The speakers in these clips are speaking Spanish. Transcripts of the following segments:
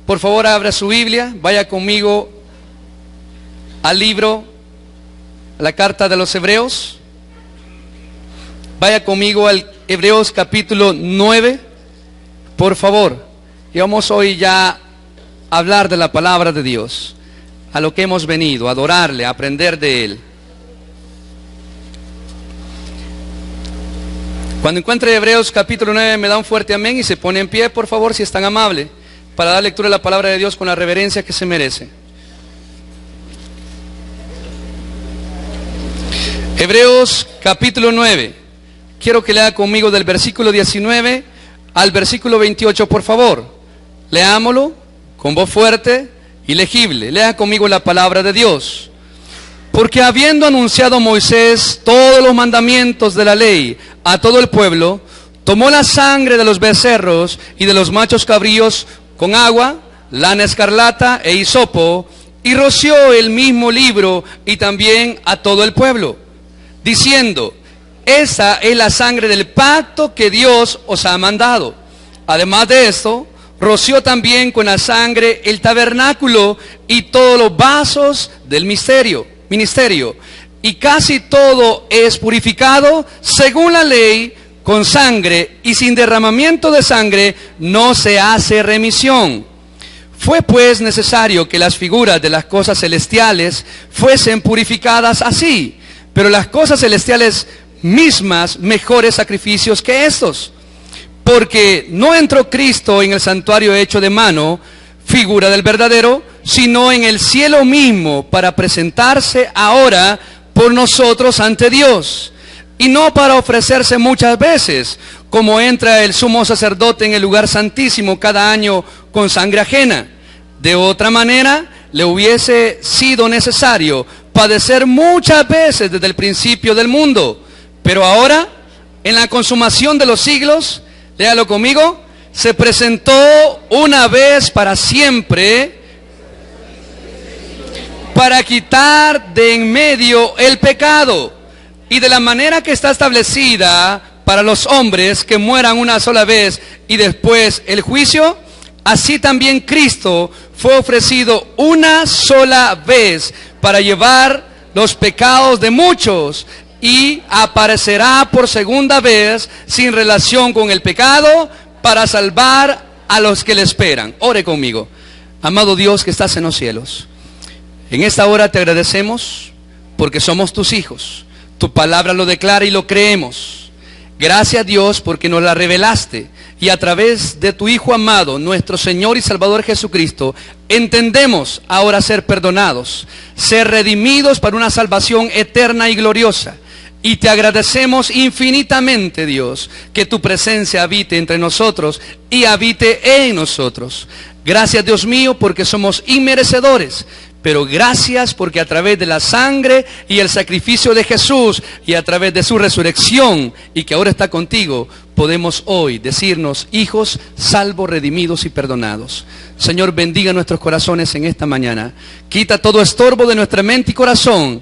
Por favor, abra su Biblia, vaya conmigo al libro, la carta de los Hebreos. Vaya conmigo al Hebreos capítulo 9, por favor. Y vamos hoy ya a hablar de la palabra de Dios, a lo que hemos venido, a adorarle, a aprender de Él. Cuando encuentre Hebreos capítulo 9, me da un fuerte amén y se pone en pie, por favor, si es tan amable, para dar lectura a la palabra de Dios con la reverencia que se merece. Hebreos capítulo 9. Quiero que lea conmigo del versículo 19 al versículo 28, por favor. Leámoslo con voz fuerte y legible. Lea conmigo la palabra de Dios. Porque habiendo anunciado Moisés todos los mandamientos de la ley a todo el pueblo, tomó la sangre de los becerros y de los machos cabríos con agua, lana escarlata e hisopo, y roció el mismo libro y también a todo el pueblo, diciendo: esa es la sangre del pacto que Dios os ha mandado. Además de esto, roció también con la sangre el tabernáculo y todos los vasos del ministerio, y casi todo es purificado según la ley con sangre, y sin derramamiento de sangre no se hace remisión. Fue pues necesario que las figuras de las cosas celestiales fuesen purificadas así, pero las cosas celestiales mismas mejores sacrificios que estos. Porque no entró Cristo en el santuario hecho de mano, figura del verdadero, sino en el cielo mismo, para presentarse ahora por nosotros ante Dios. Y no para ofrecerse muchas veces, como entra el sumo sacerdote en el lugar santísimo cada año con sangre ajena. De otra manera, le hubiese sido necesario padecer muchas veces desde el principio del mundo. Pero ahora, en la consumación de los siglos, léalo conmigo, se presentó una vez para siempre para quitar de en medio el pecado. Y de la manera que está establecida para los hombres que mueran una sola vez y después el juicio, así también Cristo fue ofrecido una sola vez para llevar los pecados de muchos, y aparecerá por segunda vez sin relación con el pecado para salvar a los que le esperan. Ore conmigo. Amado Dios que estás en los cielos, en esta hora te agradecemos porque somos tus hijos. Tu palabra lo declara y lo creemos. Gracias, Dios, porque nos la revelaste, y a través de tu Hijo amado, nuestro Señor y Salvador Jesucristo, entendemos ahora ser perdonados, ser redimidos para una salvación eterna y gloriosa. Y te agradecemos infinitamente, Dios, que tu presencia habite entre nosotros y habite en nosotros. Gracias, Dios mío, porque somos inmerecedores. Pero gracias porque a través de la sangre y el sacrificio de Jesús y a través de su resurrección, y que ahora está contigo, podemos hoy decirnos hijos, salvos, redimidos y perdonados. Señor, bendiga nuestros corazones en esta mañana. Quita todo estorbo de nuestra mente y corazón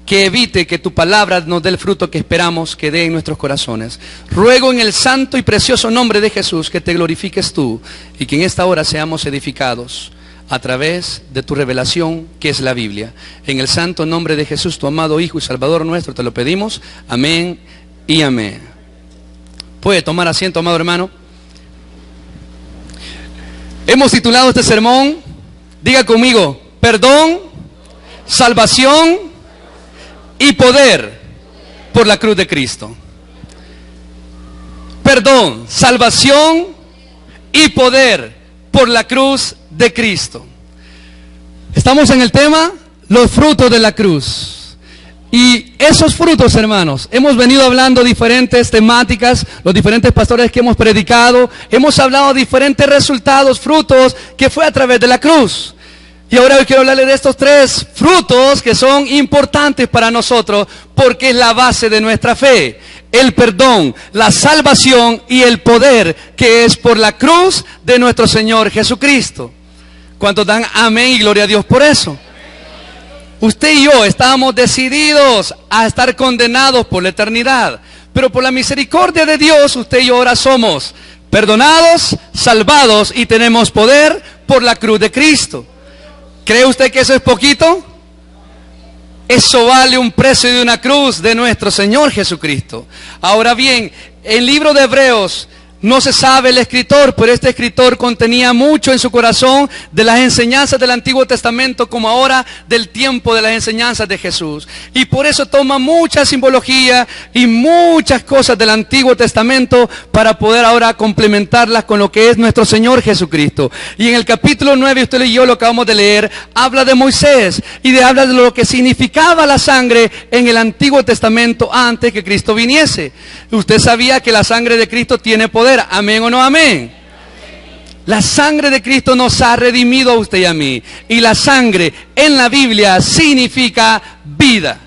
que evite que tu palabra nos dé el fruto que esperamos que dé en nuestros corazones. Ruego en el santo y precioso nombre de Jesús que te glorifiques tú y que en esta hora seamos edificados a través de tu revelación, que es la Biblia. En el santo nombre de Jesús, tu amado Hijo y Salvador nuestro, te lo pedimos. Amén y amén. Puede tomar asiento, amado hermano. Hemos titulado este sermón, diga conmigo, perdón, salvación y poder por la cruz de Cristo. Perdón, salvación y poder por la cruz de Cristo. Estamos en el tema, los frutos de la cruz. Y esos frutos, hermanos, hemos venido hablando diferentes temáticas, los diferentes pastores que hemos predicado, hemos hablado de diferentes resultados, frutos, que fue a través de la cruz. Y ahora hoy quiero hablarle de estos tres frutos que son importantes para nosotros, porque es la base de nuestra fe: el perdón, la salvación y el poder que es por la cruz de nuestro Señor Jesucristo. ¿Cuántos dan amén y gloria a Dios por eso? Usted y yo estábamos decididos a estar condenados por la eternidad. Pero por la misericordia de Dios, usted y yo ahora somos perdonados, salvados y tenemos poder por la cruz de Cristo. ¿Cree usted que eso es poquito? Eso vale un precio de una cruz de nuestro Señor Jesucristo. Ahora bien, el libro de Hebreos no se sabe el escritor, pero este escritor contenía mucho en su corazón de las enseñanzas del Antiguo Testamento, como ahora del tiempo de las enseñanzas de Jesús. Y por eso toma mucha simbología y muchas cosas del Antiguo Testamento para poder ahora complementarlas con lo que es nuestro Señor Jesucristo. Y en el capítulo 9, usted y yo lo acabamos de leer, habla de Moisés y habla de lo que significaba la sangre en el Antiguo Testamento antes que Cristo viniese. Usted sabía que la sangre de Cristo tiene poder. ¿Amén o no amén? La sangre de Cristo nos ha redimido a usted y a mí. Y la sangre en la Biblia significa vida.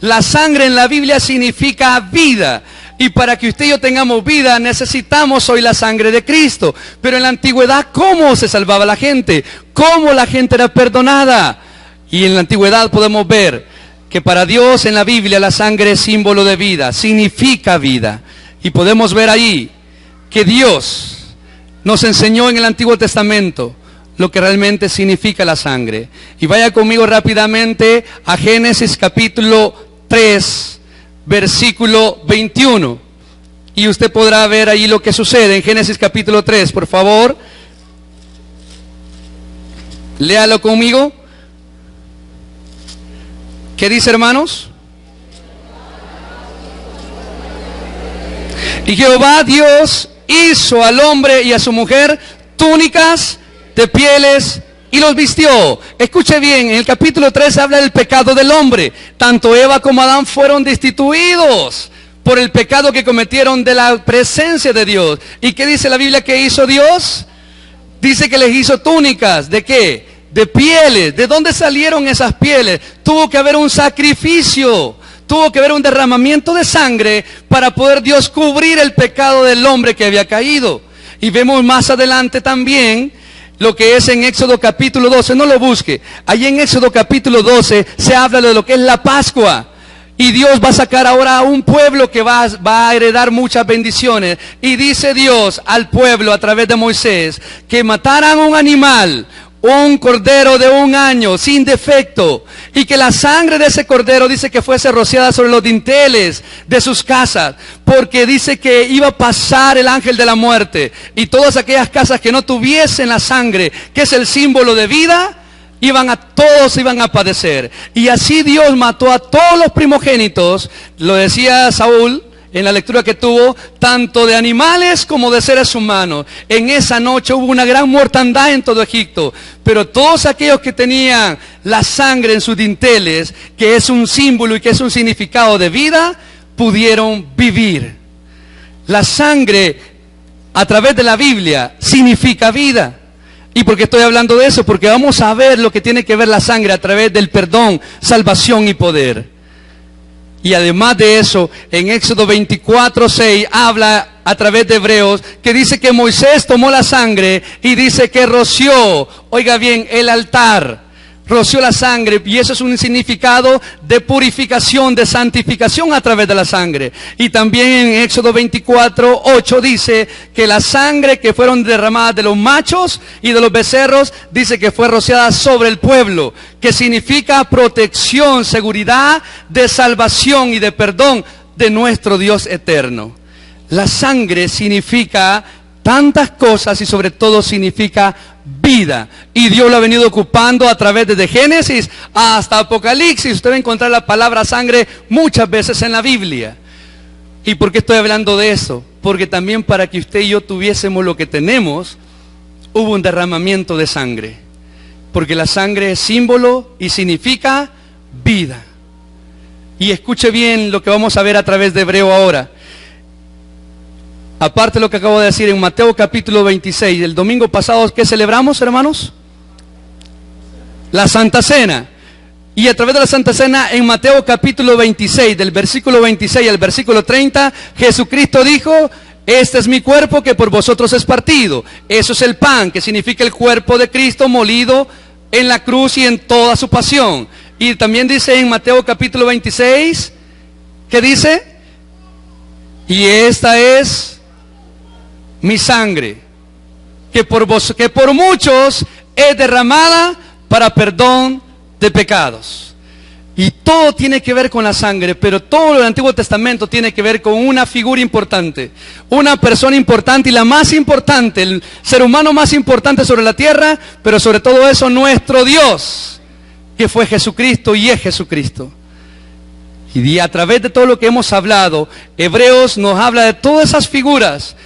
La sangre en la Biblia significa vida. Y para que usted y yo tengamos vida, necesitamos hoy la sangre de Cristo. Pero en la antigüedad, ¿cómo se salvaba la gente? ¿Cómo la gente era perdonada? Y en la antigüedad podemos ver que para Dios en la Biblia la sangre es símbolo de vida, significa vida. Y podemos ver ahí que Dios nos enseñó en el Antiguo Testamento lo que realmente significa la sangre. Y vaya conmigo rápidamente a Génesis capítulo 3, versículo 21. Y usted podrá ver ahí lo que sucede en Génesis capítulo 3, por favor. Léalo conmigo. ¿Qué dice, hermanos? Y Jehová Dios hizo al hombre y a su mujer túnicas de pieles y los vistió. Escuche bien, en el capítulo 3 habla del pecado del hombre. Tanto Eva como Adán fueron destituidos por el pecado que cometieron de la presencia de Dios. ¿Y qué dice la Biblia que hizo Dios? Dice que les hizo túnicas. ¿De qué? De pieles. ¿De dónde salieron esas pieles? Tuvo que haber un sacrificio. Tuvo que haber un derramamiento de sangre para poder Dios cubrir el pecado del hombre que había caído. Y vemos más adelante también lo que es en Éxodo capítulo 12. No lo busque. Allí en Éxodo capítulo 12 se habla de lo que es la Pascua. Y Dios va a sacar ahora a un pueblo que va a heredar muchas bendiciones. Y dice Dios al pueblo a través de Moisés que mataran un animal, un cordero de 1 año, sin defecto, y que la sangre de ese cordero dice que fuese rociada sobre los dinteles de sus casas, porque dice que iba a pasar el ángel de la muerte, y todas aquellas casas que no tuviesen la sangre, que es el símbolo de vida, todos iban a padecer. Y así Dios mató a todos los primogénitos, lo decía Saúl en la lectura que tuvo, tanto de animales como de seres humanos. En esa noche hubo una gran mortandad en todo Egipto, pero todos aquellos que tenían la sangre en sus dinteles, que es un símbolo y que es un significado de vida, pudieron vivir. La sangre a través de la Biblia significa vida. ¿Y por qué estoy hablando de eso? Porque vamos a ver lo que tiene que ver la sangre a través del perdón, salvación y poder. Y además de eso, en Éxodo 24:6 habla a través de Hebreos que dice que Moisés tomó la sangre y dice que roció, oiga bien, el altar. Roció la sangre, y eso es un significado de purificación, de santificación a través de la sangre. Y también en Éxodo 24:8 dice que la sangre que fueron derramadas de los machos y de los becerros, dice que fue rociada sobre el pueblo, que significa protección, seguridad, de salvación y de perdón de nuestro Dios eterno. La sangre significa tantas cosas y sobre todo significa vida. Y Dios lo ha venido ocupando a través desde Génesis hasta Apocalipsis. Usted va a encontrar la palabra sangre muchas veces en la Biblia. ¿Y por qué estoy hablando de eso? Porque también para que usted y yo tuviésemos lo que tenemos, hubo un derramamiento de sangre. Porque la sangre es símbolo y significa vida. Y escuche bien lo que vamos a ver a través de Hebreo ahora. Aparte de lo que acabo de decir en Mateo capítulo 26, el domingo pasado, ¿qué celebramos, hermanos? La Santa Cena. Y a través de la Santa Cena, en Mateo capítulo 26, del versículo 26 al versículo 30, Jesucristo dijo: este es mi cuerpo que por vosotros es partido. Eso es el pan, que significa el cuerpo de Cristo molido en la cruz y en toda su pasión. Y también dice en Mateo capítulo 26, ¿qué dice? Y esta es mi sangre, que por muchos es derramada para perdón de pecados. Y todo tiene que ver con la sangre, pero todo lo del Antiguo Testamento tiene que ver con una figura importante, una persona importante y la más importante, el ser humano más importante sobre la tierra, pero sobre todo eso nuestro Dios, que fue Jesucristo y es Jesucristo. Y a través de todo lo que hemos hablado, Hebreos nos habla de todas esas figuras.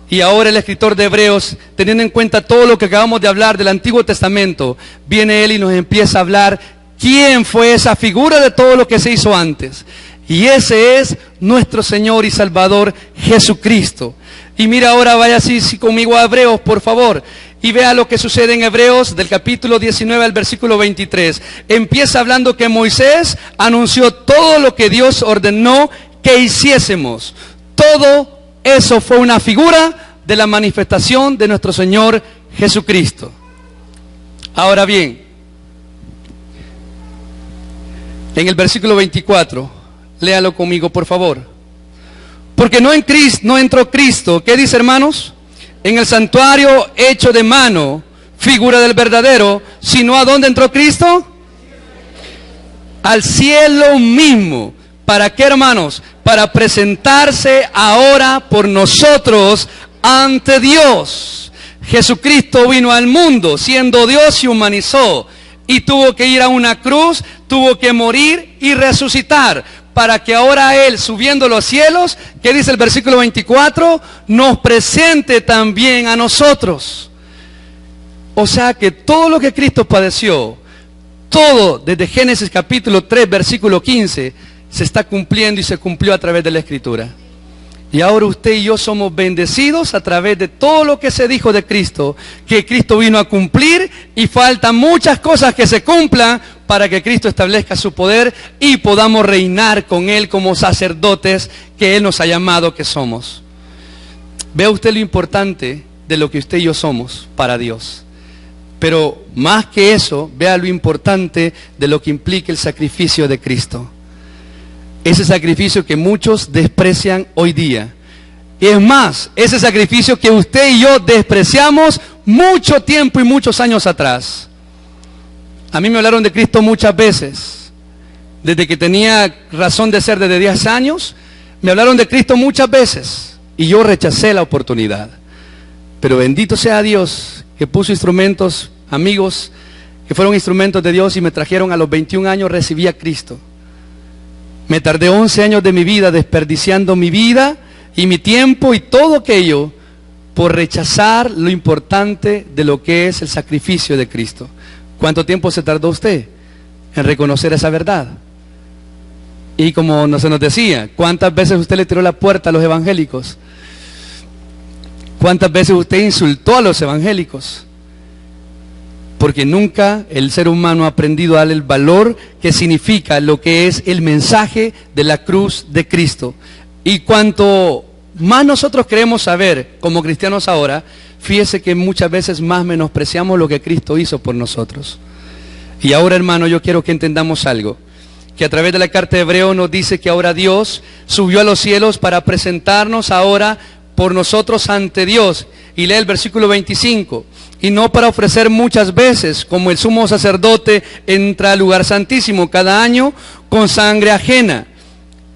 Y ahora el escritor de Hebreos, teniendo en cuenta todo lo que acabamos de hablar del Antiguo Testamento, viene él y nos empieza a hablar quién fue esa figura de todo lo que se hizo antes. Y ese es nuestro Señor y Salvador Jesucristo. Y mira ahora, vaya así conmigo a Hebreos, por favor, y vea lo que sucede en Hebreos del capítulo 19 al versículo 23. Empieza hablando que Moisés anunció todo lo que Dios ordenó que hiciésemos. Todo eso fue una figura de la manifestación de nuestro Señor Jesucristo. Ahora bien, en el versículo 24, léalo conmigo por favor. Porque no entró Cristo, ¿qué dice, hermanos? En el santuario hecho de mano, figura del verdadero, sino ¿a dónde entró Cristo? Al cielo mismo. ¿Para qué, hermanos? Para presentarse ahora por nosotros ante Dios. Jesucristo vino al mundo, siendo Dios, se humanizó. Y tuvo que ir a una cruz, tuvo que morir y resucitar, para que ahora Él, subiendo los cielos, ¿qué dice el versículo 24? Nos presente también a nosotros. O sea que todo lo que Cristo padeció, todo desde Génesis capítulo 3, versículo 15, se está cumpliendo y se cumplió a través de la Escritura. Y ahora usted y yo somos bendecidos a través de todo lo que se dijo de Cristo, que Cristo vino a cumplir, y faltan muchas cosas que se cumplan para que Cristo establezca su poder y podamos reinar con Él como sacerdotes que Él nos ha llamado que somos. Vea usted lo importante de lo que usted y yo somos para Dios. Pero más que eso, vea lo importante de lo que implica el sacrificio de Cristo. Ese sacrificio que muchos desprecian hoy día. Y es más, ese sacrificio que usted y yo despreciamos mucho tiempo y muchos años atrás. A mí me hablaron de Cristo muchas veces. Desde que tenía razón de ser, desde 10 años, me hablaron de Cristo muchas veces. Y yo rechacé la oportunidad. Pero bendito sea Dios que puso instrumentos, amigos, que fueron instrumentos de Dios y me trajeron a los 21 años, recibí a Cristo. Me tardé 11 años de mi vida desperdiciando mi vida y mi tiempo y todo aquello por rechazar lo importante de lo que es el sacrificio de Cristo. ¿Cuánto tiempo se tardó usted en reconocer esa verdad? Y como se nos decía, ¿cuántas veces usted le tiró la puerta a los evangélicos? ¿Cuántas veces usted insultó a los evangélicos? Porque nunca el ser humano ha aprendido a darle el valor que significa lo que es el mensaje de la cruz de Cristo. Y cuanto más nosotros queremos saber como cristianos ahora, fíjese que muchas veces más menospreciamos lo que Cristo hizo por nosotros. Y ahora, hermano, yo quiero que entendamos algo, que a través de la carta de Hebreos nos dice que ahora Dios subió a los cielos para presentarnos ahora por nosotros ante Dios. Y lee el versículo 25. Y no para ofrecer muchas veces, como el sumo sacerdote entra al lugar santísimo cada año con sangre ajena.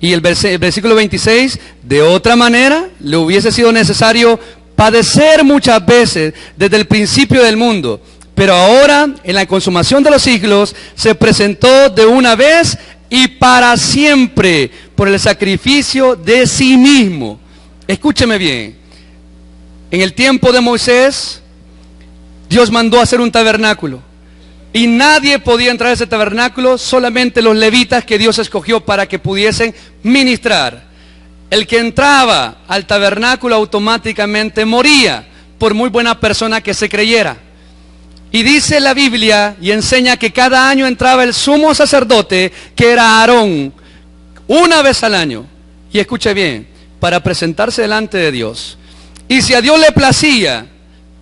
Y el versículo 26, de otra manera, le hubiese sido necesario padecer muchas veces desde el principio del mundo. Pero ahora, en la consumación de los siglos, se presentó de una vez y para siempre por el sacrificio de sí mismo. Escúcheme bien. En el tiempo de Moisés, Dios mandó a hacer un tabernáculo y nadie podía entrar a ese tabernáculo, solamente los levitas que Dios escogió para que pudiesen ministrar. El que entraba al tabernáculo automáticamente moría, por muy buena persona que se creyera. Y dice la Biblia y enseña que cada año entraba el sumo sacerdote, que era Aarón, una vez al año. Y escuche bien, para presentarse delante de Dios. Y si a Dios le placía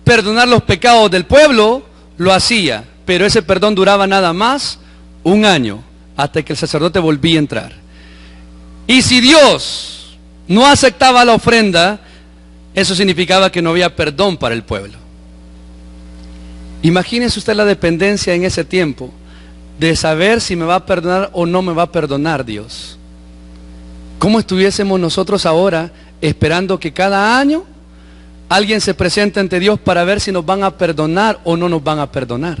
perdonar los pecados del pueblo, lo hacía, pero ese perdón duraba nada más un año, hasta que el sacerdote volvía a entrar. Y si Dios no aceptaba la ofrenda, eso significaba que no había perdón para el pueblo. Imagínese usted la dependencia en ese tiempo de saber si me va a perdonar o no me va a perdonar Dios. ¿Cómo estuviésemos nosotros ahora esperando que cada año alguien se presente ante Dios para ver si nos van a perdonar o no nos van a perdonar?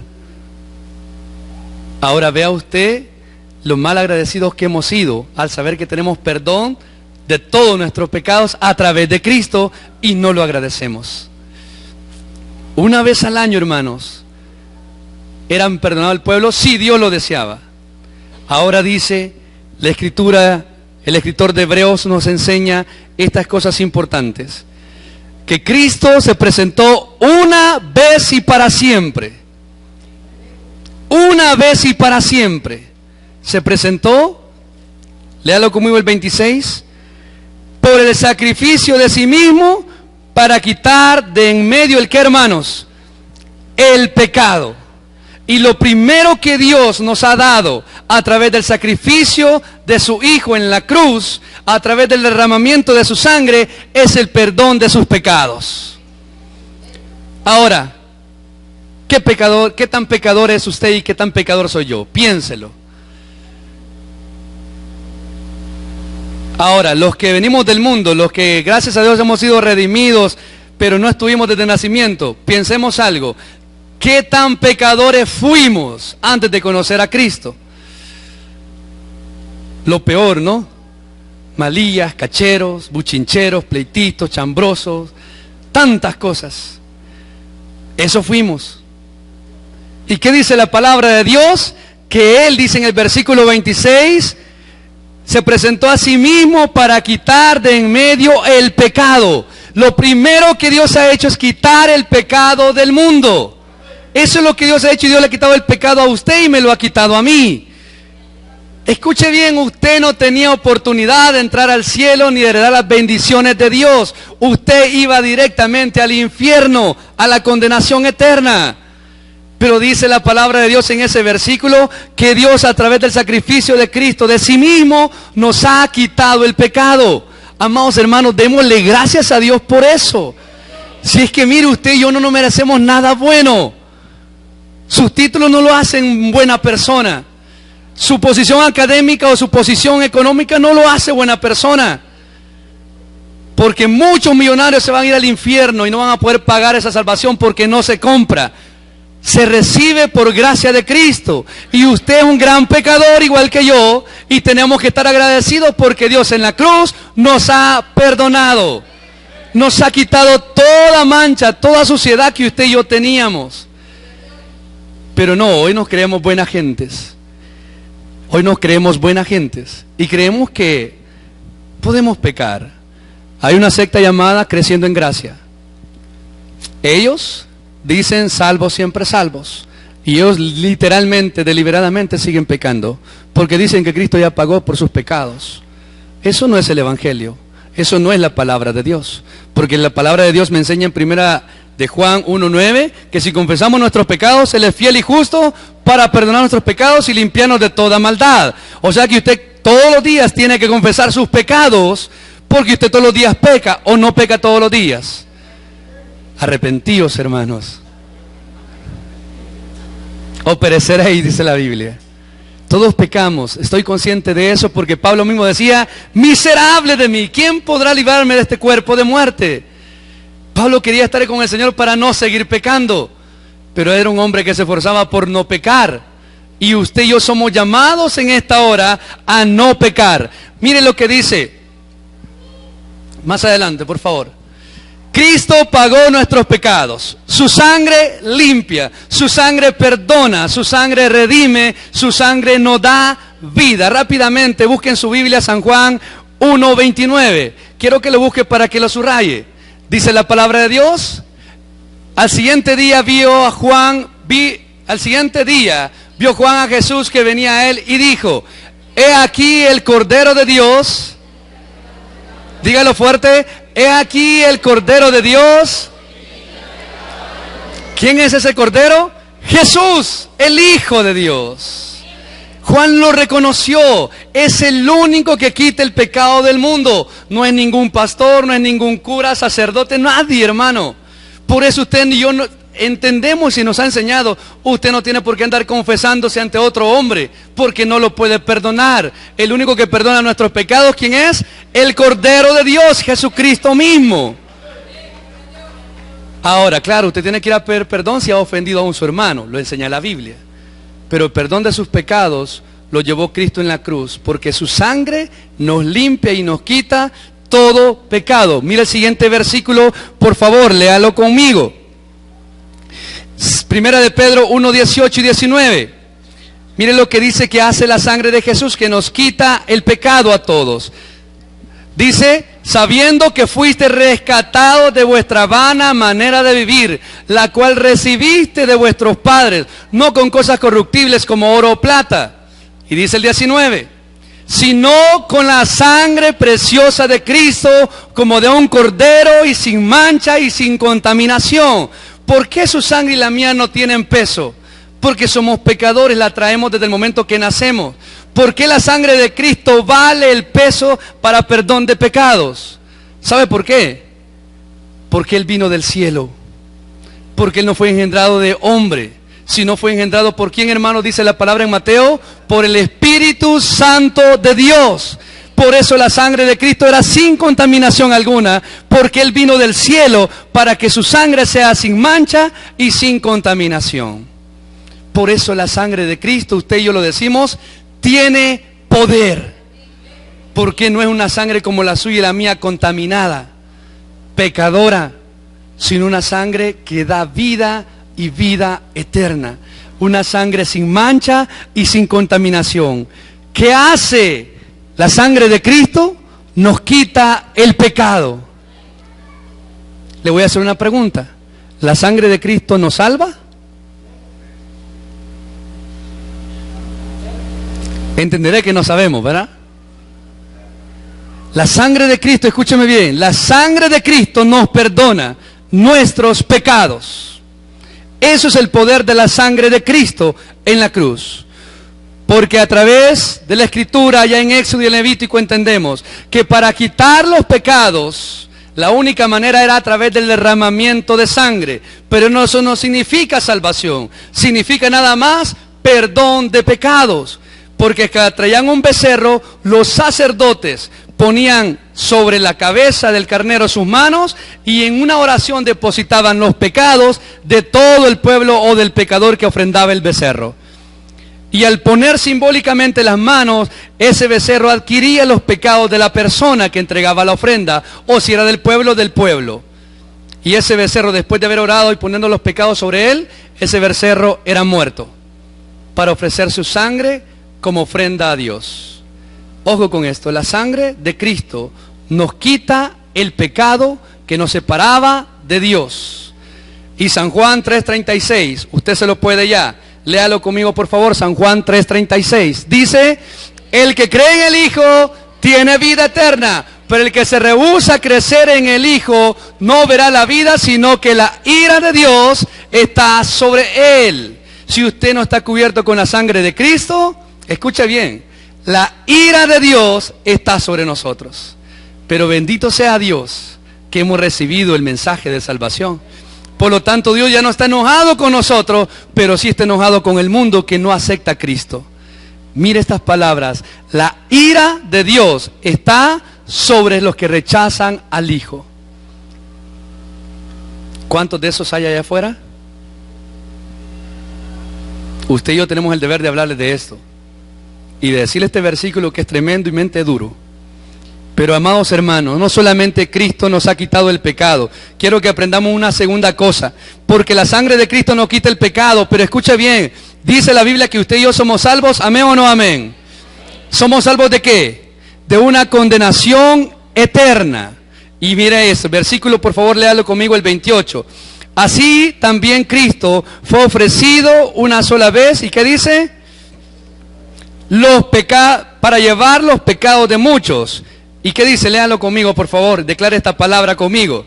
Ahora vea usted lo mal agradecidos que hemos sido al saber que tenemos perdón de todos nuestros pecados a través de Cristo y no lo agradecemos. Una vez al año, hermanos, eran perdonados el pueblo si Dios lo deseaba. Ahora dice la Escritura, el escritor de Hebreos nos enseña estas cosas importantes: que Cristo se presentó una vez y para siempre. Una vez y para siempre. Se presentó, léalo conmigo el 26, por el sacrificio de sí mismo para quitar de en medio el que, hermanos, el pecado. Y lo primero que Dios nos ha dado a través del sacrificio de su Hijo en la cruz, a través del derramamiento de su sangre, es el perdón de sus pecados. Ahora, ¿qué tan pecador es usted y qué tan pecador soy yo? Piénselo. Ahora, los que venimos del mundo, los que gracias a Dios hemos sido redimidos, pero no estuvimos desde nacimiento, pensemos algo. ¿Qué tan pecadores fuimos antes de conocer a Cristo? Lo peor, ¿no? Malillas, cacheros, buchincheros, pleititos, chambrosos, tantas cosas. Eso fuimos. ¿Y qué dice la palabra de Dios? Que Él, dice en el versículo 26, se presentó a sí mismo para quitar de en medio el pecado. Lo primero que Dios ha hecho es quitar el pecado del mundo. Eso es lo que Dios ha hecho, y Dios le ha quitado el pecado a usted y me lo ha quitado a mí. Escuche bien, usted no tenía oportunidad de entrar al cielo ni de heredar las bendiciones de Dios. Usted iba directamente al infierno, a la condenación eterna. Pero dice la palabra de Dios en ese versículo que Dios, a través del sacrificio de Cristo, de sí mismo, nos ha quitado el pecado. Amados hermanos, démosle gracias a Dios por eso. Si es que mire, usted y yo no nos merecemos nada bueno. Sus títulos no lo hacen buena persona. Su posición académica o su posición económica no lo hace buena persona. Porque muchos millonarios se van a ir al infierno y no van a poder pagar esa salvación porque no se compra. Se recibe por gracia de Cristo. Y usted es un gran pecador igual que yo, y tenemos que estar agradecidos porque Dios en la cruz nos ha perdonado. Nos ha quitado toda mancha, toda suciedad que usted y yo teníamos. Pero no, hoy nos creemos buenas gentes. Hoy nos creemos buenas gentes y creemos que podemos pecar. Hay una secta llamada Creciendo en Gracia. Ellos dicen salvos siempre salvos, y ellos literalmente, deliberadamente siguen pecando, porque dicen que Cristo ya pagó por sus pecados. Eso no es el Evangelio, eso no es la palabra de Dios, porque la palabra de Dios me enseña en primera de Juan 1:9, que si confesamos nuestros pecados, Él es fiel y justo para perdonar nuestros pecados y limpiarnos de toda maldad. O sea que usted todos los días tiene que confesar sus pecados, porque usted todos los días peca o no peca todos los días. Arrepentíos, hermanos, o pereceréis, dice la Biblia. Todos pecamos, estoy consciente de eso, porque Pablo mismo decía: miserable de mí, ¿quién podrá librarme de este cuerpo de muerte? Pablo quería estar con el Señor para no seguir pecando, pero era un hombre que se esforzaba por no pecar. Y usted y yo somos llamados en esta hora a no pecar. Mire lo que dice más adelante, por favor. Cristo pagó nuestros pecados. Su sangre limpia, su sangre perdona, su sangre redime, su sangre nos da vida. Rápidamente busquen su Biblia, San Juan 1:29. Quiero que lo busque para que lo subraye. Dice la palabra de Dios: al siguiente día vio Juan a Jesús que venía a él y dijo: he aquí el Cordero de Dios. Dígalo fuerte: he aquí el Cordero de Dios. ¿Quién es ese Cordero? Jesús, el Hijo de Dios. Juan lo reconoció. Es el único que quita el pecado del mundo. No es ningún pastor, no es ningún cura, sacerdote, nadie, hermano. Por eso usted y yo entendemos y nos ha enseñado, usted no tiene por qué andar confesándose ante otro hombre, porque no lo puede perdonar. El único que perdona nuestros pecados, ¿quién es? El Cordero de Dios, Jesucristo mismo. Ahora, claro, usted tiene que ir a pedir perdón si ha ofendido a su hermano, lo enseña la Biblia. Pero el perdón de sus pecados lo llevó Cristo en la cruz, porque su sangre nos limpia y nos quita todo pecado. Mira el siguiente versículo, por favor, léalo conmigo. Primera de Pedro 1, 18 y 19. Mire lo que dice que hace la sangre de Jesús, que nos quita el pecado a todos. Dice, sabiendo que fuiste rescatados de vuestra vana manera de vivir, la cual recibiste de vuestros padres, no con cosas corruptibles como oro o plata. Y dice el 19, sino con la sangre preciosa de Cristo, como de un cordero, y sin mancha y sin contaminación. ¿Por qué su sangre y la mía no tienen peso? Porque somos pecadores, la traemos desde el momento que nacemos. ¿Por qué la sangre de Cristo vale el peso para perdón de pecados? ¿Sabe por qué? Porque Él vino del cielo. Porque Él no fue engendrado de hombre, sino fue engendrado por ¿quién, hermano? Dice la palabra en Mateo, por el Espíritu Santo de Dios. Por eso la sangre de Cristo era sin contaminación alguna, porque Él vino del cielo para que su sangre sea sin mancha y sin contaminación. Por eso la sangre de Cristo, usted y yo lo decimos, tiene poder. Porque no es una sangre como la suya y la mía, contaminada, pecadora, sino una sangre que da vida y vida eterna. Una sangre sin mancha y sin contaminación. ¿Qué hace la sangre de Cristo? Nos quita el pecado. Le voy a hacer una pregunta. ¿La sangre de Cristo nos salva? Entenderé que no sabemos, ¿verdad? La sangre de Cristo, escúcheme bien, la sangre de Cristo nos perdona nuestros pecados. Eso es el poder de la sangre de Cristo en la cruz. Porque a través de la Escritura, ya en Éxodo y en Levítico, entendemos que para quitar los pecados, la única manera era a través del derramamiento de sangre. Pero eso no significa salvación, significa nada más perdón de pecados. Porque cada traían un becerro, los sacerdotes ponían sobre la cabeza del carnero sus manos y en una oración depositaban los pecados de todo el pueblo o del pecador que ofrendaba el becerro. Y al poner simbólicamente las manos, ese becerro adquiría los pecados de la persona que entregaba la ofrenda, o si era del pueblo. Y ese becerro, después de haber orado y poniendo los pecados sobre él, ese becerro era muerto para ofrecer su sangre como ofrenda a Dios. Ojo con esto, la sangre de Cristo nos quita el pecado que nos separaba de Dios. Y San Juan 3:36, usted se lo puede ya, léalo conmigo por favor, San Juan 3:36, dice, el que cree en el Hijo tiene vida eterna, pero el que se rehúsa a crecer en el Hijo no verá la vida, sino que la ira de Dios está sobre él. Si usted no está cubierto con la sangre de Cristo, escuche bien, la ira de Dios está sobre nosotros. Pero bendito sea Dios que hemos recibido el mensaje de salvación. Por lo tanto, Dios ya no está enojado con nosotros, pero sí está enojado con el mundo que no acepta a Cristo. Mire estas palabras, la ira de Dios está sobre los que rechazan al Hijo. ¿Cuántos de esos hay allá afuera? Usted y yo tenemos el deber de hablarles de esto y de decirle este versículo que es tremendo y mente duro. Pero amados hermanos, no solamente Cristo nos ha quitado el pecado. Quiero que aprendamos una segunda cosa, porque la sangre de Cristo no quita el pecado, pero escuche bien, dice la Biblia que usted y yo somos salvos, ¿amén o no amén? ¿Somos salvos de qué? De una condenación eterna. Y mire eso, versículo por favor, léalo conmigo el 28. Así también Cristo fue ofrecido una sola vez, ¿y qué dice? Para llevar los pecados de muchos. ¿Y qué dice? Léalo conmigo, por favor. Declare esta palabra conmigo.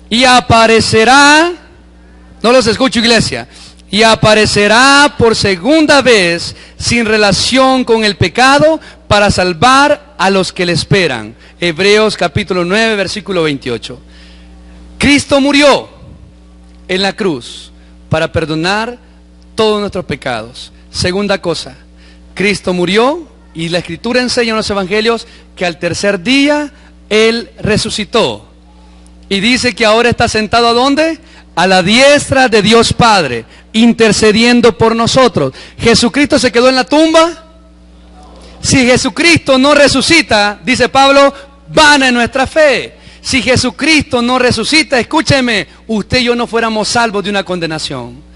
Y aparecerá, no los escucho, iglesia. y aparecerá por segunda vez sin relación con el pecado para salvar a los que le esperan. Hebreos capítulo 9, versículo 28. Cristo murió en la cruz para perdonar todos nuestros pecados. Segunda cosa, Cristo murió y la Escritura enseña en los Evangelios que al tercer día Él resucitó. Y dice que ahora está sentado ¿a dónde? A la diestra de Dios Padre, intercediendo por nosotros. ¿Jesucristo se quedó en la tumba? Si Jesucristo no resucita, dice Pablo, vana es nuestra fe. Si Jesucristo no resucita, escúcheme, usted y yo no fuéramos salvos de una condenación.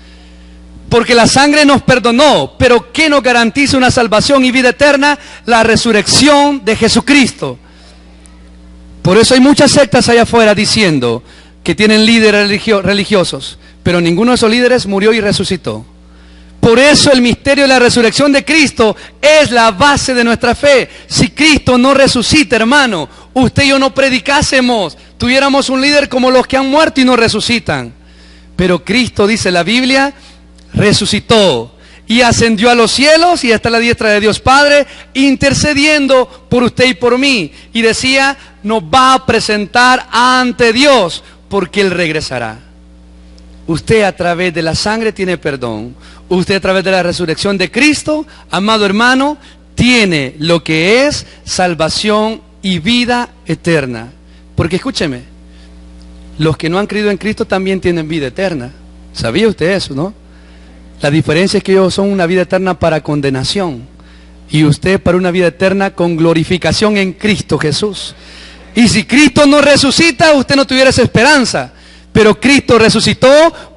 Porque la sangre nos perdonó, pero ¿qué nos garantiza una salvación y vida eterna? La resurrección de Jesucristo. Por eso hay muchas sectas allá afuera diciendo que tienen líderes religiosos, pero ninguno de esos líderes murió y resucitó. Por eso el misterio de la resurrección de Cristo es la base de nuestra fe. Si Cristo no resucita, hermano, usted y yo no predicásemos, tuviéramos un líder como los que han muerto y no resucitan. Pero Cristo, dice la Biblia, resucitó y ascendió a los cielos y está a la diestra de Dios Padre, intercediendo por usted y por mí. Y decía, nos va a presentar ante Dios porque Él regresará. Usted a través de la sangre tiene perdón. Usted a través de la resurrección de Cristo, amado hermano, tiene lo que es salvación y vida eterna. Porque escúcheme, los que no han creído en Cristo también tienen vida eterna. ¿Sabía usted eso, no? La diferencia es que ellos son una vida eterna para condenación y usted para una vida eterna con glorificación en Cristo Jesús. Y si Cristo no resucita, usted no tuviera esa esperanza. Pero Cristo resucitó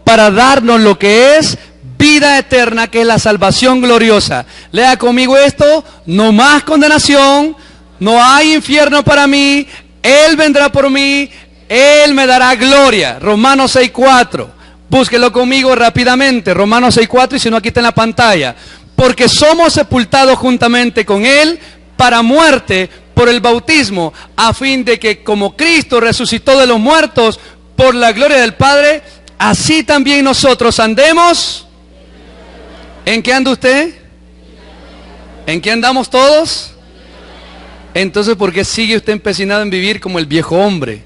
para darnos lo que es vida eterna, que es la salvación gloriosa. Lea conmigo esto: no más condenación, no hay infierno para mí, Él vendrá por mí, Él me dará gloria. Romanos 6:4. Búsquelo conmigo rápidamente, Romanos 6:4, y si no aquí está en la pantalla. Porque somos sepultados juntamente con Él para muerte por el bautismo, a fin de que como Cristo resucitó de los muertos por la gloria del Padre, así también nosotros andemos. ¿En qué anda usted? ¿En qué andamos todos? Entonces, ¿por qué sigue usted empecinado en vivir como el viejo hombre?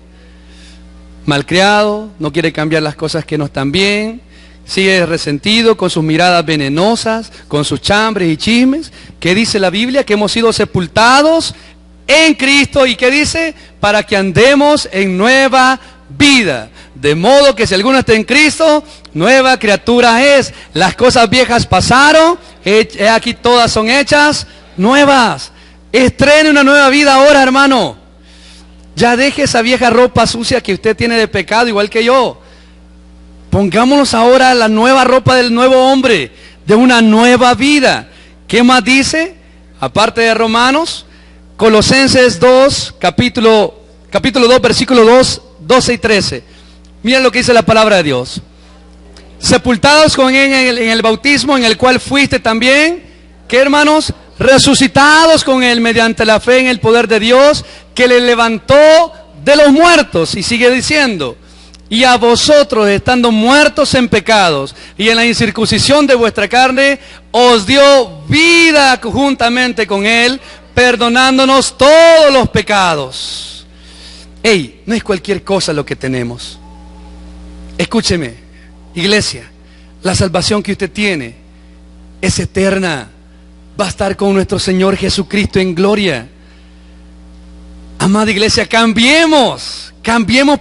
Malcriado, no quiere cambiar las cosas que no están bien, sigue resentido con sus miradas venenosas, con sus chambres y chismes. ¿Qué dice la Biblia? Que hemos sido sepultados en Cristo. ¿Y qué dice? Para que andemos en nueva vida. De modo que si alguno está en Cristo, nueva criatura es. Las cosas viejas pasaron, aquí todas son hechas nuevas. Estrene una nueva vida ahora, hermano. Ya deje esa vieja ropa sucia que usted tiene de pecado, igual que yo. Pongámonos ahora la nueva ropa del nuevo hombre, de una nueva vida. ¿Qué más dice? Aparte de Romanos, Colosenses 2, capítulo 2, versículo 2, 12 y 13. Miren lo que dice la palabra de Dios. Sepultados con Él en el bautismo, en el cual fuiste también, ¿qué, hermanos? Resucitados con Él mediante la fe en el poder de Dios, que le levantó de los muertos. Y sigue diciendo: y a vosotros, estando muertos en pecados y en la incircuncisión de vuestra carne, os dio vida juntamente con Él, perdonándonos todos los pecados. Hey, no es cualquier cosa lo que tenemos. Escúcheme, iglesia, la salvación que usted tiene es eterna. Va a estar con nuestro Señor Jesucristo en gloria. Amada iglesia, cambiemos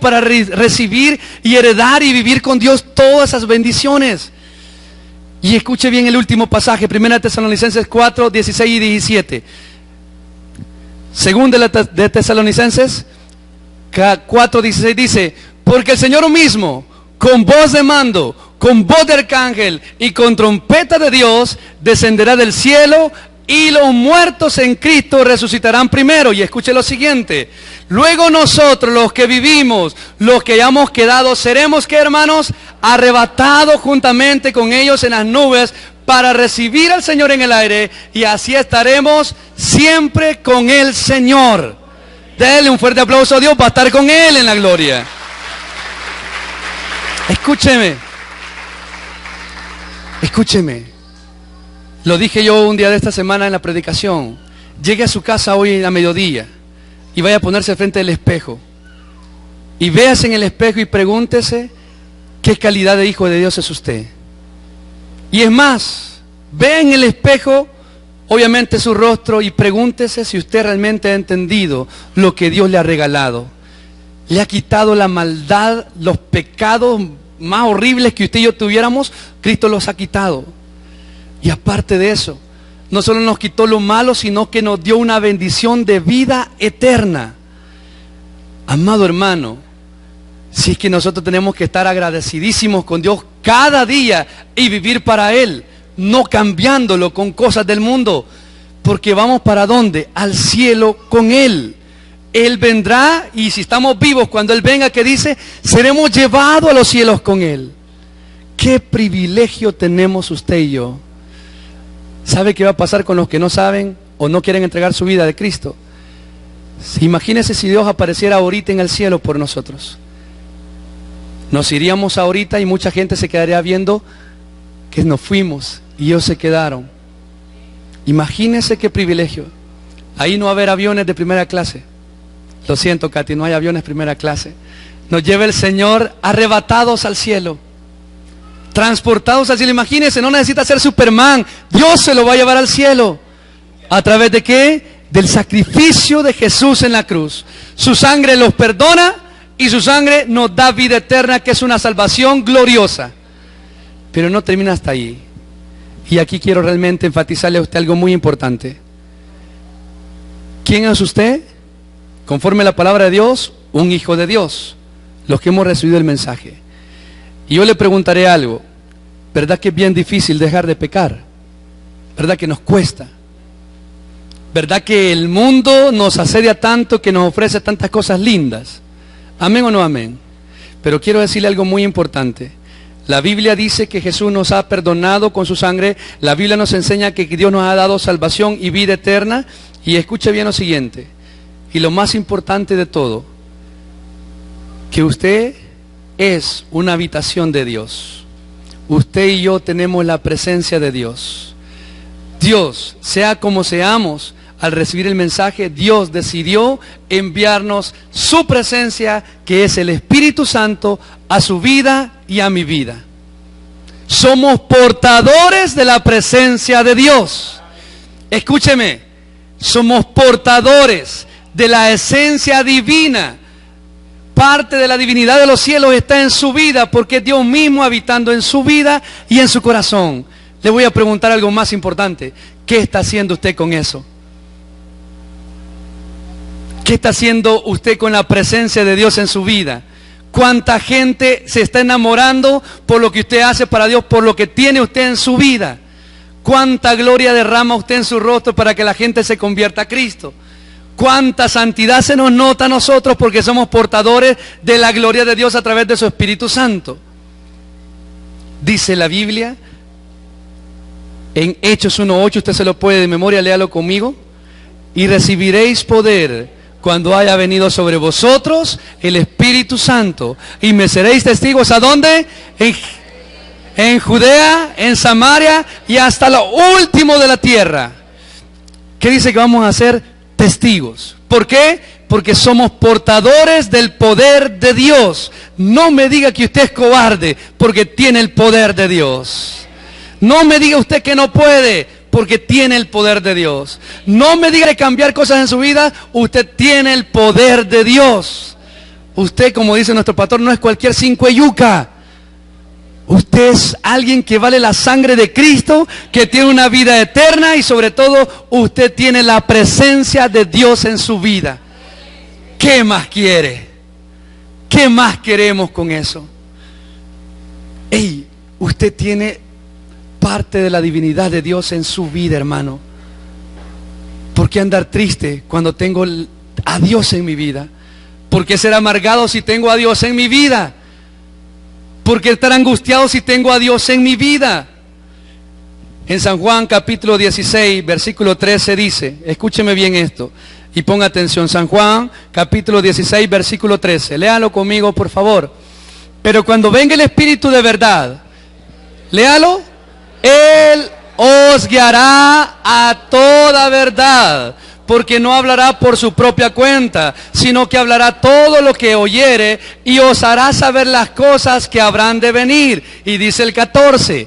para recibir y heredar y vivir con Dios todas esas bendiciones. Y escuche bien el último pasaje, 1 Tesalonicenses 4, 16 y 17. Según de Tesalonicenses 4, 16 dice: porque el Señor mismo, con voz de mando, con voz de arcángel y con trompeta de Dios, descenderá del cielo, y los muertos en Cristo resucitarán primero. Y escuche lo siguiente: luego nosotros, los que vivimos, los que hayamos quedado, seremos, ¿qué, hermanos? Arrebatados juntamente con ellos en las nubes para recibir al Señor en el aire, y así estaremos siempre con el Señor. Dele un fuerte aplauso a Dios, para estar con Él en la gloria. Escúcheme. Escúcheme, lo dije yo un día de esta semana en la predicación. Llegue a su casa hoy a mediodía y vaya a ponerse frente al espejo. Y véase en el espejo y pregúntese qué calidad de hijo de Dios es usted. Y es más, vea en el espejo, obviamente su rostro, y pregúntese si usted realmente ha entendido lo que Dios le ha regalado. Le ha quitado la maldad, los pecados más horribles que usted y yo tuviéramos, Cristo los ha quitado. Y aparte de eso, no solo nos quitó lo malo, sino que nos dio una bendición de vida eterna. Amado hermano, si es que nosotros tenemos que estar agradecidísimos con Dios cada día y vivir para Él, no cambiándolo con cosas del mundo, porque vamos ¿para dónde? Al cielo con Él. Él vendrá, y si estamos vivos cuando Él venga, que dice, seremos llevados a los cielos con Él. Qué privilegio tenemos usted y yo. ¿Sabe qué va a pasar con los que no saben o no quieren entregar su vida de Cristo? Imagínese si Dios apareciera ahorita en el cielo por nosotros. Nos iríamos ahorita y mucha gente se quedaría viendo que nos fuimos y ellos se quedaron. Imagínese qué privilegio. Ahí no va a haber aviones de primera clase. Lo siento, Katy, no hay aviones de primera clase. Nos lleva el Señor arrebatados al cielo, transportados al cielo. Imagínense, no necesita ser Superman. Dios se lo va a llevar al cielo. ¿A través de qué? Del sacrificio de Jesús en la cruz. Su sangre los perdona y su sangre nos da vida eterna, que es una salvación gloriosa. Pero no termina hasta ahí. Y aquí quiero realmente enfatizarle a usted algo muy importante. ¿Quién es usted? Conforme a la palabra de Dios, un hijo de Dios. Los que hemos recibido el mensaje. Y yo le preguntaré algo. ¿Verdad que es bien difícil dejar de pecar? ¿Verdad que nos cuesta? ¿Verdad que el mundo nos asedia tanto, que nos ofrece tantas cosas lindas? ¿Amén o no amén? Pero quiero decirle algo muy importante. La Biblia dice que Jesús nos ha perdonado con su sangre. La Biblia nos enseña que Dios nos ha dado salvación y vida eterna. Y escuche bien lo siguiente. Y lo más importante de todo, que usted es una habitación de Dios. Usted y yo tenemos la presencia de Dios. Dios, sea como seamos, al recibir el mensaje, Dios decidió enviarnos su presencia, que es el Espíritu Santo, a su vida y a mi vida. Somos portadores de la presencia de Dios. Escúcheme, somos portadores de la esencia divina. Parte de la divinidad de los cielos está en su vida, porque es Dios mismo habitando en su vida y en su corazón. Le voy a preguntar algo más importante. ¿Qué está haciendo usted con eso? ¿Qué está haciendo usted con la presencia de Dios en su vida? ¿Cuánta gente se está enamorando por lo que usted hace para Dios, por lo que tiene usted en su vida? ¿Cuánta gloria derrama usted en su rostro para que la gente se convierta a Cristo? ¿Cuánta santidad se nos nota a nosotros porque somos portadores de la gloria de Dios a través de su Espíritu Santo? Dice la Biblia en Hechos 1:8, usted se lo puede de memoria, léalo conmigo. Y recibiréis poder cuando haya venido sobre vosotros el Espíritu Santo, y me seréis testigos. ¿A dónde? En Judea, en Samaria y hasta lo último de la tierra. ¿Qué dice que vamos a hacer? Testigos. ¿Por qué? Porque somos portadores del poder de Dios. No me diga que usted es cobarde, porque tiene el poder de Dios. No me diga usted que no puede, porque tiene el poder de Dios. No me diga de cambiar cosas en su vida, usted tiene el poder de Dios. Usted, como dice nuestro pastor, no es cualquier cinco yuca. Usted es alguien que vale la sangre de Cristo, que tiene una vida eterna, y sobre todo usted tiene la presencia de Dios en su vida. ¿Qué más quiere? ¿Qué más queremos con eso? Ey, usted tiene parte de la divinidad de Dios en su vida, hermano. ¿Por qué andar triste cuando tengo a Dios en mi vida? ¿Por qué ser amargado si tengo a Dios en mi vida? ¿Por qué estar angustiado si tengo a Dios en mi vida? En San Juan capítulo 16, versículo 13 dice, escúcheme bien esto y ponga atención. San Juan capítulo 16, versículo 13. Léalo conmigo, por favor. Pero cuando venga el Espíritu de verdad, léalo. Él os guiará a toda verdad, porque no hablará por su propia cuenta, sino que hablará todo lo que oyere y os hará saber las cosas que habrán de venir. Y dice el 14,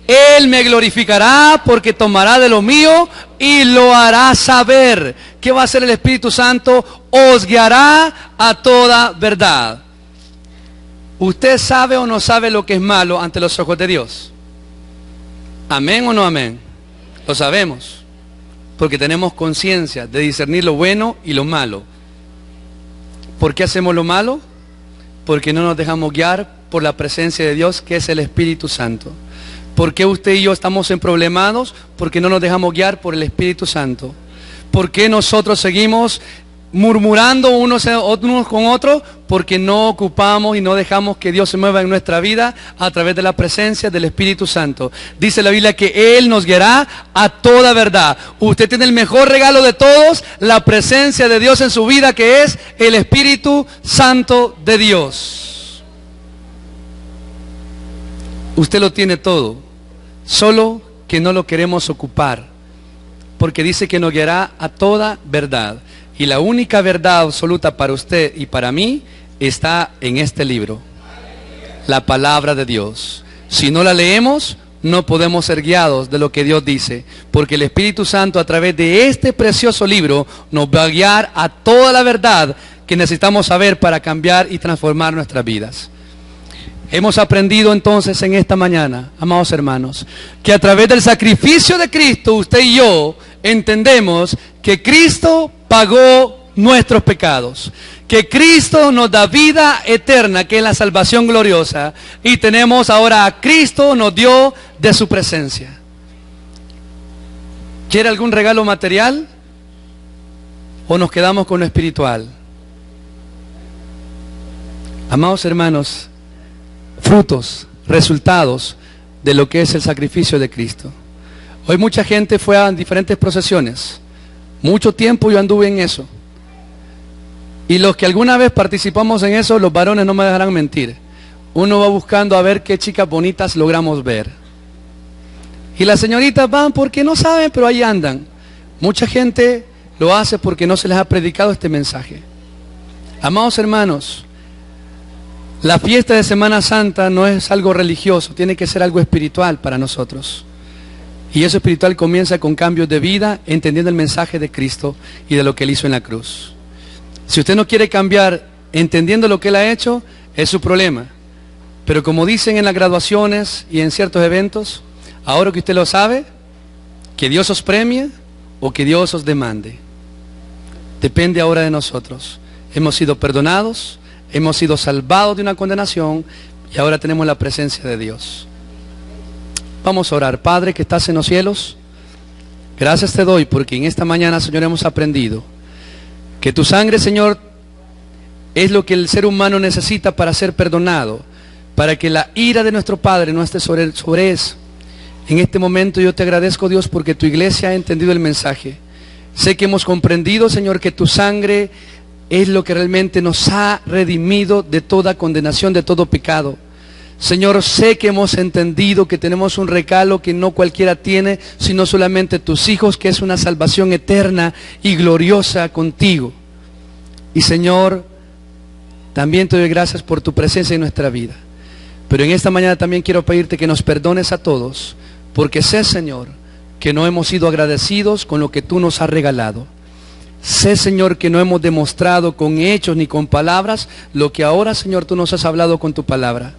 Él me glorificará porque tomará de lo mío y lo hará saber. ¿Qué va a hacer el Espíritu Santo? Os guiará a toda verdad. ¿Usted sabe o no sabe lo que es malo ante los ojos de Dios? ¿Amén o no amén? Lo sabemos, porque tenemos conciencia de discernir lo bueno y lo malo. ¿Por qué hacemos lo malo? Porque no nos dejamos guiar por la presencia de Dios, que es el Espíritu Santo. ¿Por qué usted y yo estamos emproblemados? Porque no nos dejamos guiar por el Espíritu Santo. ¿Por qué nosotros seguimos murmurando unos con otros? Porque no ocupamos y no dejamos que Dios se mueva en nuestra vida a través de la presencia del Espíritu Santo. Dice la Biblia que Él nos guiará a toda verdad. Usted tiene el mejor regalo de todos, la presencia de Dios en su vida, que es el Espíritu Santo de Dios. Usted lo tiene todo, solo que no lo queremos ocupar, porque dice que nos guiará a toda verdad. Y la única verdad absoluta para usted y para mí está en este libro, la palabra de Dios. Si no la leemos, no podemos ser guiados de lo que Dios dice, porque el Espíritu Santo a través de este precioso libro nos va a guiar a toda la verdad que necesitamos saber para cambiar y transformar nuestras vidas. Hemos aprendido entonces en esta mañana, amados hermanos, que a través del sacrificio de Cristo, usted y yo entendemos que Cristo pagó nuestros pecados, que Cristo nos da vida eterna, que es la salvación gloriosa, y tenemos ahora a Cristo, nos dio de su presencia. ¿Quiere algún regalo material? ¿O nos quedamos con lo espiritual? Amados hermanos, frutos, resultados de lo que es el sacrificio de Cristo. Hoy mucha gente fue a diferentes procesiones. Mucho tiempo yo anduve en eso. Y los que alguna vez participamos en eso, los varones no me dejarán mentir. Uno va buscando a ver qué chicas bonitas logramos ver. Y las señoritas van porque no saben, pero ahí andan. Mucha gente lo hace porque no se les ha predicado este mensaje. Amados hermanos, la fiesta de Semana Santa no es algo religioso, tiene que ser algo espiritual para nosotros. Y eso espiritual comienza con cambios de vida, entendiendo el mensaje de Cristo y de lo que Él hizo en la cruz. Si usted no quiere cambiar entendiendo lo que Él ha hecho, es su problema. Pero como dicen en las graduaciones y en ciertos eventos, ahora que usted lo sabe, que Dios os premie o que Dios os demande. Depende ahora de nosotros. Hemos sido perdonados, hemos sido salvados de una condenación y ahora tenemos la presencia de Dios. Vamos a orar. Padre que estás en los cielos, gracias te doy porque en esta mañana, Señor, hemos aprendido que tu sangre, Señor, es lo que el ser humano necesita para ser perdonado, para que la ira de nuestro Padre no esté sobre eso. En este momento yo te agradezco, Dios, porque tu iglesia ha entendido el mensaje. Sé que hemos comprendido, Señor, que tu sangre es lo que realmente nos ha redimido de toda condenación, de todo pecado. Señor, sé que hemos entendido que tenemos un regalo que no cualquiera tiene, sino solamente tus hijos, que es una salvación eterna y gloriosa contigo. Y Señor, también te doy gracias por tu presencia en nuestra vida. Pero en esta mañana también quiero pedirte que nos perdones a todos, porque sé, Señor, que no hemos sido agradecidos con lo que tú nos has regalado. Sé, Señor, que no hemos demostrado con hechos ni con palabras lo que ahora, Señor, tú nos has hablado con tu palabra.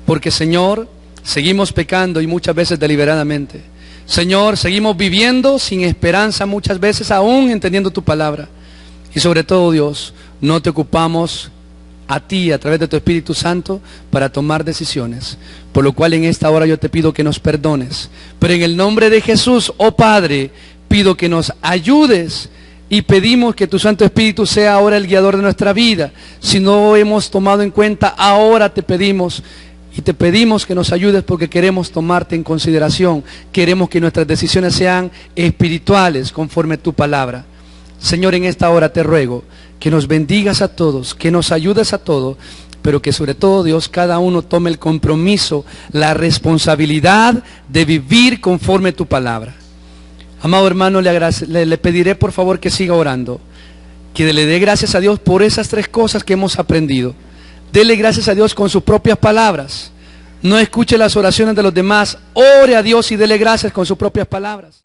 Porque, Señor, seguimos pecando y muchas veces deliberadamente. Señor, seguimos viviendo sin esperanza muchas veces, aún entendiendo tu palabra. Y sobre todo, Dios, no te ocupamos a ti a través de tu Espíritu Santo para tomar decisiones. Por lo cual en esta hora yo te pido que nos perdones. Pero en el nombre de Jesús, oh Padre, pido que nos ayudes. Y pedimos que tu Santo Espíritu sea ahora el guiador de nuestra vida. Si no hemos tomado en cuenta, ahora te pedimos. Y te pedimos que nos ayudes porque queremos tomarte en consideración. Queremos que nuestras decisiones sean espirituales conforme a tu palabra. Señor, en esta hora te ruego que nos bendigas a todos, que nos ayudes a todos, pero que sobre todo, Dios, cada uno tome el compromiso, la responsabilidad de vivir conforme tu palabra. Amado hermano, le pediré por favor que siga orando, que le dé gracias a Dios por esas 3 cosas que hemos aprendido. Dele gracias a Dios con sus propias palabras. No escuche las oraciones de los demás, ore a Dios y dele gracias con sus propias palabras.